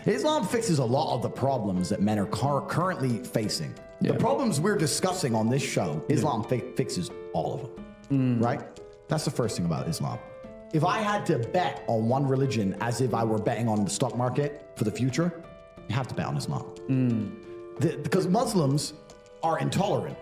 Islam fixes a lot of the problems that men are currently facing. The problems we're discussing on this show, Islam fixes all of them, right? That's the first thing about Islam. If I had to bet on one religion as if I were betting on the stock market for the future, you have to bet on Islam. Because Muslims are intolerant.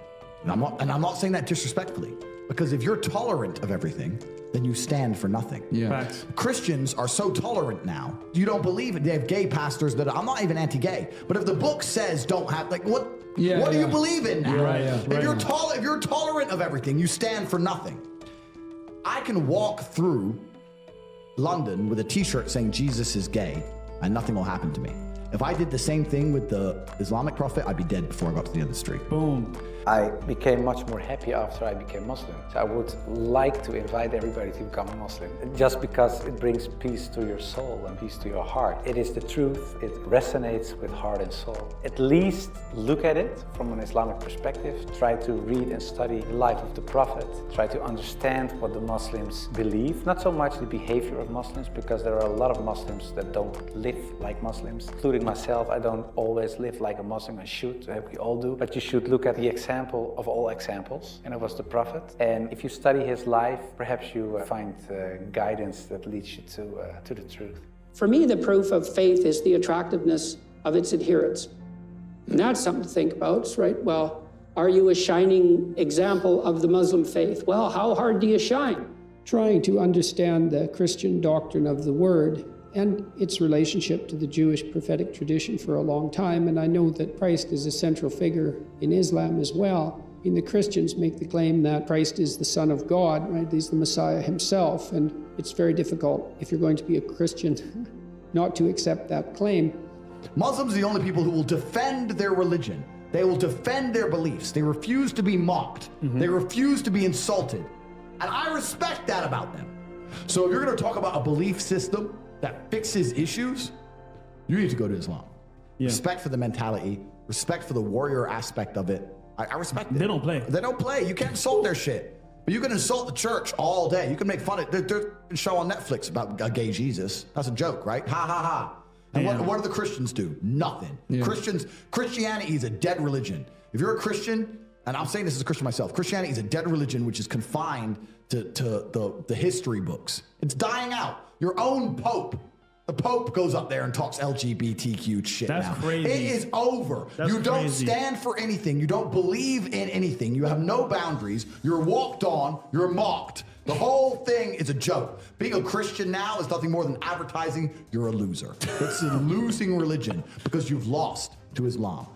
And I'm not saying that disrespectfully, because if you're tolerant of everything, then you stand for nothing. Facts. Christians are so tolerant now. You don't believe it. They have gay pastors that I'm not even anti-gay, but if the book says don't have, like, what do you believe in now? If you're tolerant of everything, you stand for nothing. I can walk through London with a t-shirt saying Jesus is gay and nothing will happen to me. If I did the same thing with the Islamic prophet, I'd be dead before I got to the end of the street. Boom. I became much more happy after I became Muslim. So I would like to invite everybody to become a Muslim, just because it brings peace to your soul and peace to your heart. It is the truth, it resonates with heart and soul. At least look at it from an Islamic perspective, try to read and study the life of the Prophet, try to understand what the Muslims believe, not so much the behavior of Muslims, because there are a lot of Muslims that don't live like Muslims, including myself. I don't always live like a Muslim. I should, we all do, but you should look at the example of all examples, and it was the Prophet. And if you study his life, perhaps you find guidance that leads you to the truth. For me, the proof of faith is the attractiveness of its adherents. And that's something to think about, right? Well, are you a shining example of the Muslim faith? Well, how hard do you shine? Trying to understand the Christian doctrine of the Word and its relationship to the Jewish prophetic tradition for a long time. And I know that Christ is a central figure in Islam as well. I mean, the Christians make the claim that Christ is the Son of God, right? He's the Messiah himself. And it's very difficult, if you're going to be a Christian, not to accept that claim. Muslims are the only people who will defend their religion. They will defend their beliefs. They refuse to be mocked. They refuse to be insulted. And I respect that about them. So if you're going to talk about a belief system that fixes issues, you need to go to Islam. Respect for the mentality, respect for the warrior aspect of it. I respect it. They don't play. They don't play. You can't insult their shit. But you can insult the church all day. You can make fun of it. There's a show on Netflix about a gay Jesus. That's a joke, right? Ha ha ha. And what do the Christians do? Nothing. Christianity is a dead religion. If you're a Christian, and I'm saying this as a Christian myself, Christianity is a dead religion which is confined to the history books. It's dying out. Your own Pope. The Pope goes up there and talks LGBTQ shit now. That's crazy. It is over. You don't stand for anything. You don't believe in anything. You have no boundaries. You're walked on. You're mocked. The whole thing is a joke. Being a Christian now is nothing more than advertising you're a loser. It's a losing religion because you've lost to Islam.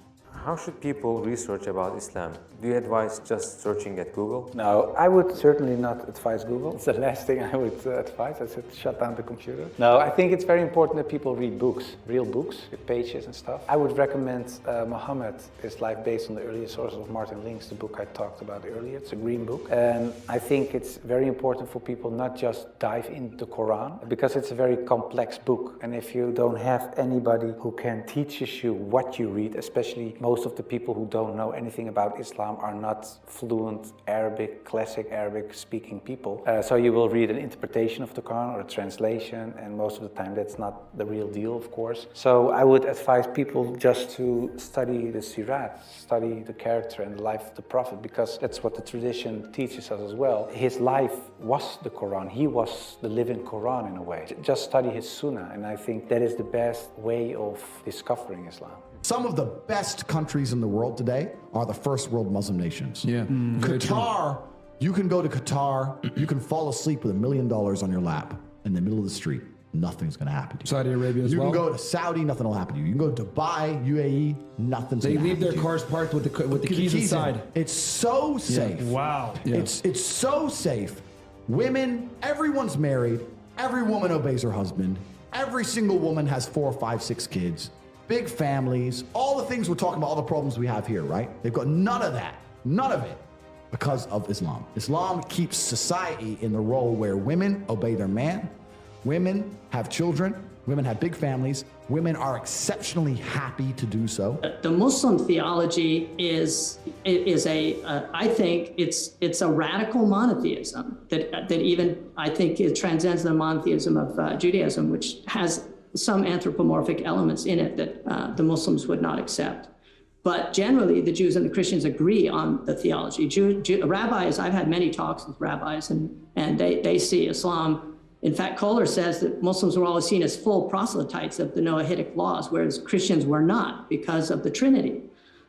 How should people research about Islam? Do you advise just searching at Google? No, I would certainly not advise Google. It's the last thing I would advise. I said shut down the computer. No, I think it's very important that people read books, real books, with pages and stuff. I would recommend Muhammad, His Life Based on the Earliest Sources of Martin Links, the book I talked about earlier. It's a green book. And I think it's very important for people not just dive into the Quran, because it's a very complex book. And if you don't have anybody who can teach you what you read, especially most of the people who don't know anything about Islam are not fluent Arabic, classic Arabic speaking people. So you will read an interpretation of the Quran or a translation, and most of the time that's not the real deal, of course. So I would advise people just to study the Sirat, study the character and the life of the Prophet, because that's what the tradition teaches us as well. His life was the Quran. He was the living Quran in a way. Just study his Sunnah, and I think that is the best way of discovering Islam. Some of the best countries in the world today are the first world Muslim nations. Qatar, you can go to Qatar, you can fall asleep with $1 million on your lap in the middle of the street. Nothing's going to happen to you. Saudi Arabia as well? You can go to Saudi, nothing will happen to you. You can go to Dubai, UAE, nothing's going to happen to you. They leave their cars parked with the keys inside. It's so safe. Wow. It's so safe. Women, everyone's married. Every woman obeys her husband. Every single woman has 4, 5, 6 kids. Big families, all the things we're talking about, all the problems we have here, right? They've got none of that, none of it, because of Islam. Islam keeps society in the role where women obey their man, women have children, women have big families, women are exceptionally happy to do so. The Muslim theology is I think it's a radical monotheism that even I think it transcends the monotheism of Judaism, which has some anthropomorphic elements in it that the Muslims would not accept. But generally, the Jews and the Christians agree on the theology. Rabbis, I've had many talks with rabbis, and they see Islam. In fact, Kohler says that Muslims were always seen as full proselytes of the Noahidic laws, whereas Christians were not because of the Trinity.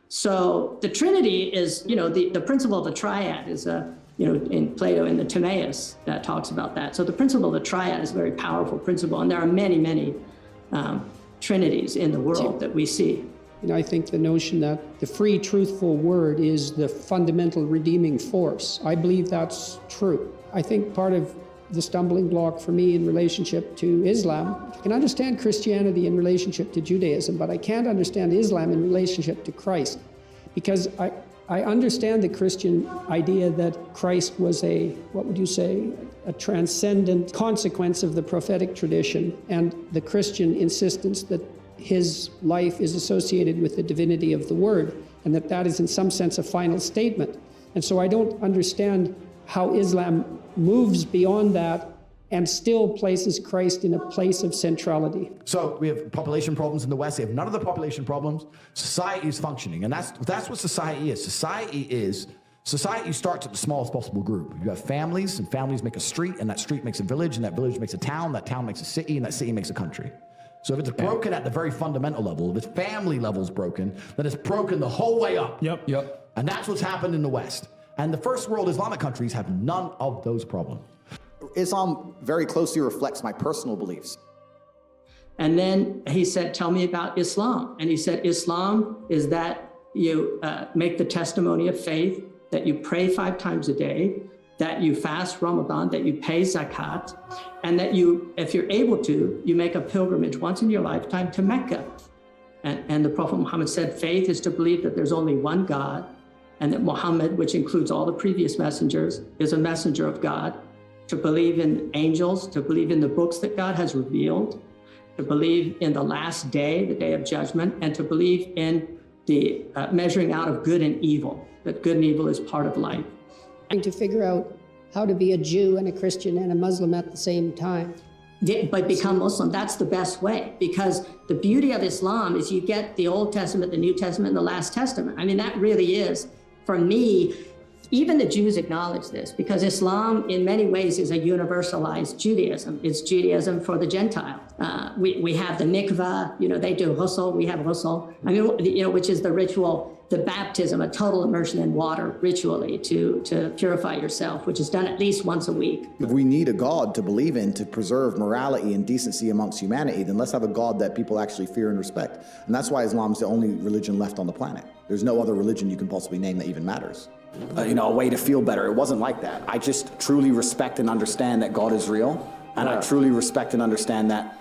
So the Trinity is, the principle of the triad is in Plato, in the Timaeus, that talks about that. So the principle of the triad is a very powerful principle, and there are many, many trinities in the world that we see. I think the notion that the free, truthful word is the fundamental redeeming force, I believe that's true. I think part of the stumbling block for me in relationship to Islam, I can understand Christianity in relationship to Judaism, but I can't understand Islam in relationship to Christ, because I understand the Christian idea that Christ was a transcendent consequence of the prophetic tradition, and the Christian insistence that his life is associated with the divinity of the Word, and that is in some sense a final statement. And so I don't understand how Islam moves beyond that and still places Christ in a place of centrality. So we have population problems in the West. We have none of the population problems. Society is functioning, and that's what society is. Society starts at the smallest possible group. You have families, and families make a street, and that street makes a village, and that village makes a town, that town makes a city, and that city makes a country. So if it's broken at the very fundamental level, if its family level is broken, then it's broken the whole way up. Yep. And that's what's happened in the West. And the first world Islamic countries have none of those problems. Islam very closely reflects my personal beliefs. And then he said, tell me about Islam. And he said, Islam is that you make the testimony of faith, that you pray 5 times a day, that you fast Ramadan, that you pay zakat, and that you, if you're able to, you make a pilgrimage once in your lifetime to Mecca. And the Prophet Muhammad said, faith is to believe that there's only one God, and that Muhammad, which includes all the previous messengers, is a messenger of God, to believe in angels, to believe in the books that God has revealed, to believe in the last day, the day of judgment, and to believe in the measuring out of good and evil, that good and evil is part of life. To figure out how to be a Jew and a Christian and a Muslim at the same time. But become Muslim, that's the best way, because the beauty of Islam is you get the Old Testament, the New Testament, and the Last Testament. I mean, that really is, for me, even the Jews acknowledge this, because Islam in many ways is a universalized Judaism. It's Judaism for the Gentile. We have the mikvah, they do ghusl, we have ghusl. I mean, which is the ritual, the baptism, a total immersion in water ritually to purify yourself, which is done at least once a week. If we need a God to believe in to preserve morality and decency amongst humanity, then let's have a God that people actually fear and respect. And that's why Islam's the only religion left on the planet. There's no other religion you can possibly name that even matters. A way to feel better. It wasn't like that. I just truly respect and understand that God is real. And I truly respect and understand that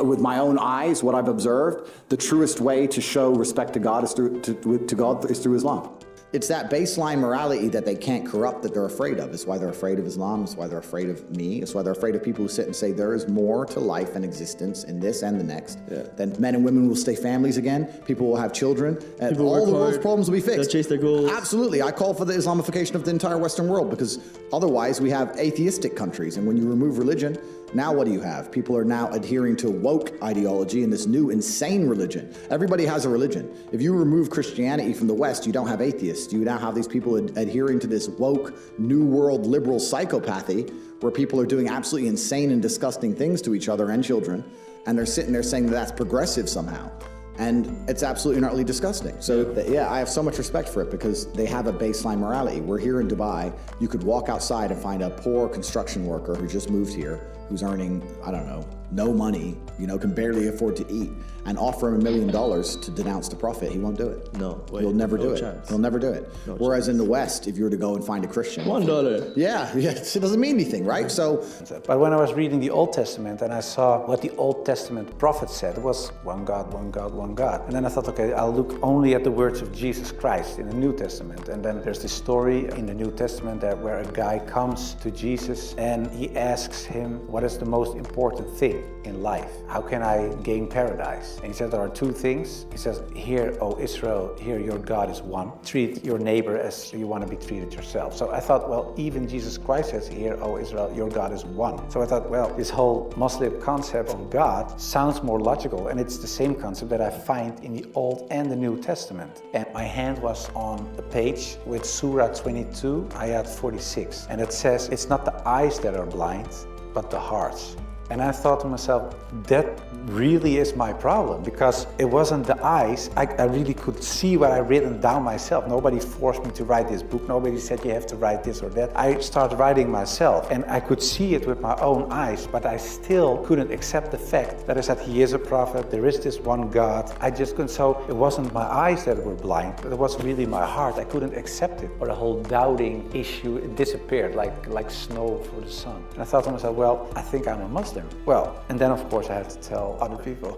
with my own eyes, what I've observed, the truest way to show respect to God is through Islam. It's that baseline morality that they can't corrupt that they're afraid of. It's why they're afraid of Islam. It's why they're afraid of me. It's why they're afraid of people who sit and say there is more to life and existence in this and the next. Then men and women will stay families again. People will have children. And all the world's problems will be fixed. They'll chase their goals. Absolutely. I call for the Islamification of the entire Western world, because otherwise we have atheistic countries. And when you remove religion, now what do you have? People are now adhering to woke ideology and this new insane religion. Everybody has a religion. If you remove Christianity from the West, you don't have atheists. You now have these people adhering to this woke, new world liberal psychopathy where people are doing absolutely insane and disgusting things to each other and children. And they're sitting there saying that that's progressive somehow. And it's absolutely and utterly disgusting. So I have so much respect for it, because they have a baseline morality. We're here in Dubai. You could walk outside and find a poor construction worker who just moved here, who's earning, I don't know, no money, can barely afford to eat, and offer him $1 million to denounce the Prophet. He won't do it. No way. He'll never do it. Chance. He'll never do it. No Whereas chance. in the West, if you were to go and find a Christian, $1. Yeah, it doesn't mean anything, right? So, but when I was reading the Old Testament and I saw what the Old Testament prophet said, it was one God, one God, one God. And then I thought, okay, I'll look only at the words of Jesus Christ in the New Testament. And then there's this story in the New Testament where a guy comes to Jesus and he asks him, what is the most important thing in life? How can I gain paradise? And he said there are two things. He says, "Hear, O Israel, hear your God is one. Treat your neighbor as you want to be treated yourself." So I thought, well, even Jesus Christ says, "Hear, O Israel, your God is one." So I thought, well, this whole Muslim concept of God sounds more logical, and it's the same concept that I find in the Old and the New Testament. And my hand was on a page with Surah 22, ayat 46. And it says, it's not the eyes that are blind, but the hearts. And I thought to myself, that really is my problem, because it wasn't the eyes. I really could see what I'd written down myself. Nobody forced me to write this book. Nobody said you have to write this or that. I started writing myself, and I could see it with my own eyes, but I still couldn't accept the fact that I said he is a prophet, there is this one God. I just couldn't. So it wasn't my eyes that were blind, but it was really my heart. I couldn't accept it. Or the whole doubting issue, it disappeared like snow for the sun. And I thought to myself, well, I think I'm a Muslim. Well, and then of course I had to tell other people.